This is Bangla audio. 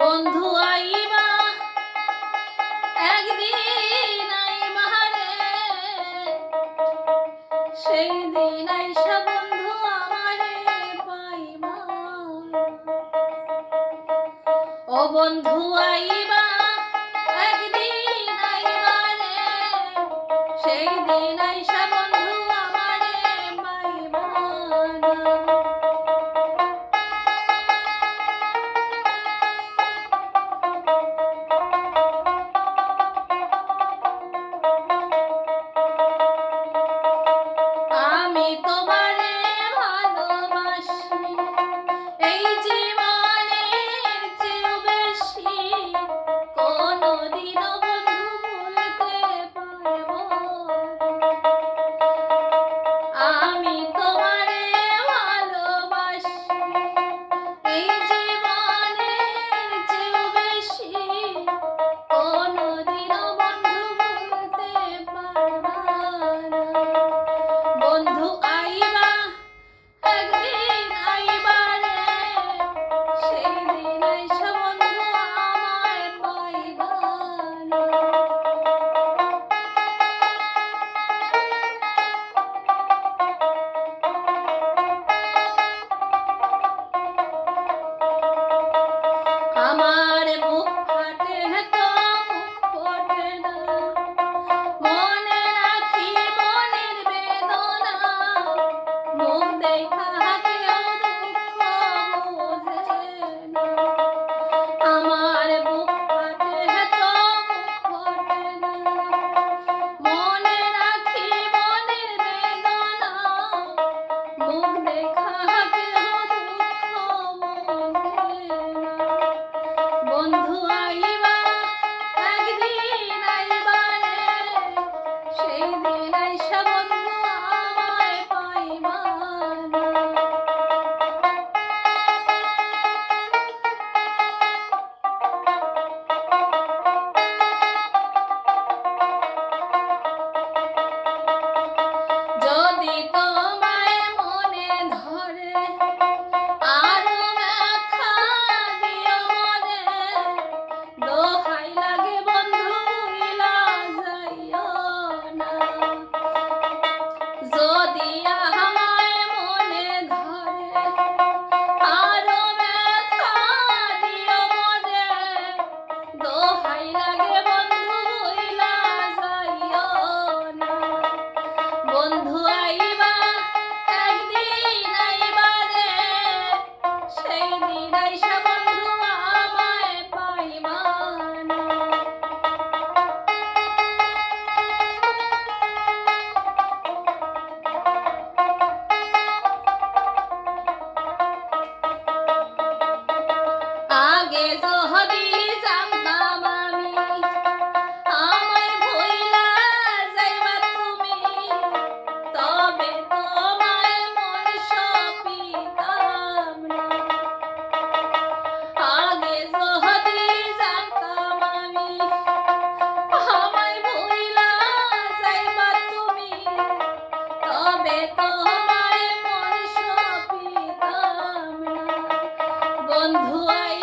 বন্ধু আইবা একদিন আইবা রে, সেই দিন আইসা বন্ধু আমারে পাইবা। ও বন্ধু আইবা একদিন আইবা রে, সেই দিন আইসা বন্ধু আমারে পাইবা না। আমি তোমারে ভালোবাসি এই জীবনের চেয়েও বেশি, কোনদিনও বন্ধু ভুলতে পারবো। আমি তোমারে ভালোবাসি এই জীবনের চেয়েও বেশি, কোনদিনও বন্ধু ভুলতে পারবা না। বন্ধু আইবা একদিন আইবা রে, সেই দিন আইসা বন্ধু আমায় পাইবা না। আমার বুক ফাটে তো মুখ ফোটে না, মনে রাখি মনের বেদনা, মুখ দেখা কেউ দুঃখ বোঝে না। আমার বুক ফাটে তো মুখ ফোটে না, মনে রাখি মনের বেদনা, মুখ দেখা কেউ দুঃখ বোঝে না। বন্ধু আইবা একদিন আইবা রে, সেই দিন আইসা বন্ধু আমায় পাইবা না। যদি তোমায় মনে ধরে আরো ব্যথা দিও মনে, দোহাই লাগে বন্ধু ভুইলা যাইও না। যদি আমায় মনে ধরে আরো ব্যথা দিও মনে, দোহাই লাগে বন্ধু ভুইলা যাইও না। বন্ধু আইবা একদিন আইবা রে, সেই দিন আইসা বন্ধু আমায় পাইবা না। আগে যদি জানতাম আমি আমায় ভুইলা যাইবা তুমি, তবে তোমায় মন সপিতাম না। আগে যদি জানতাম আমি আমায় ভুইলা যাইবা তুমি, তবে তোমায় মন সপিতাম না। বন্ধু আই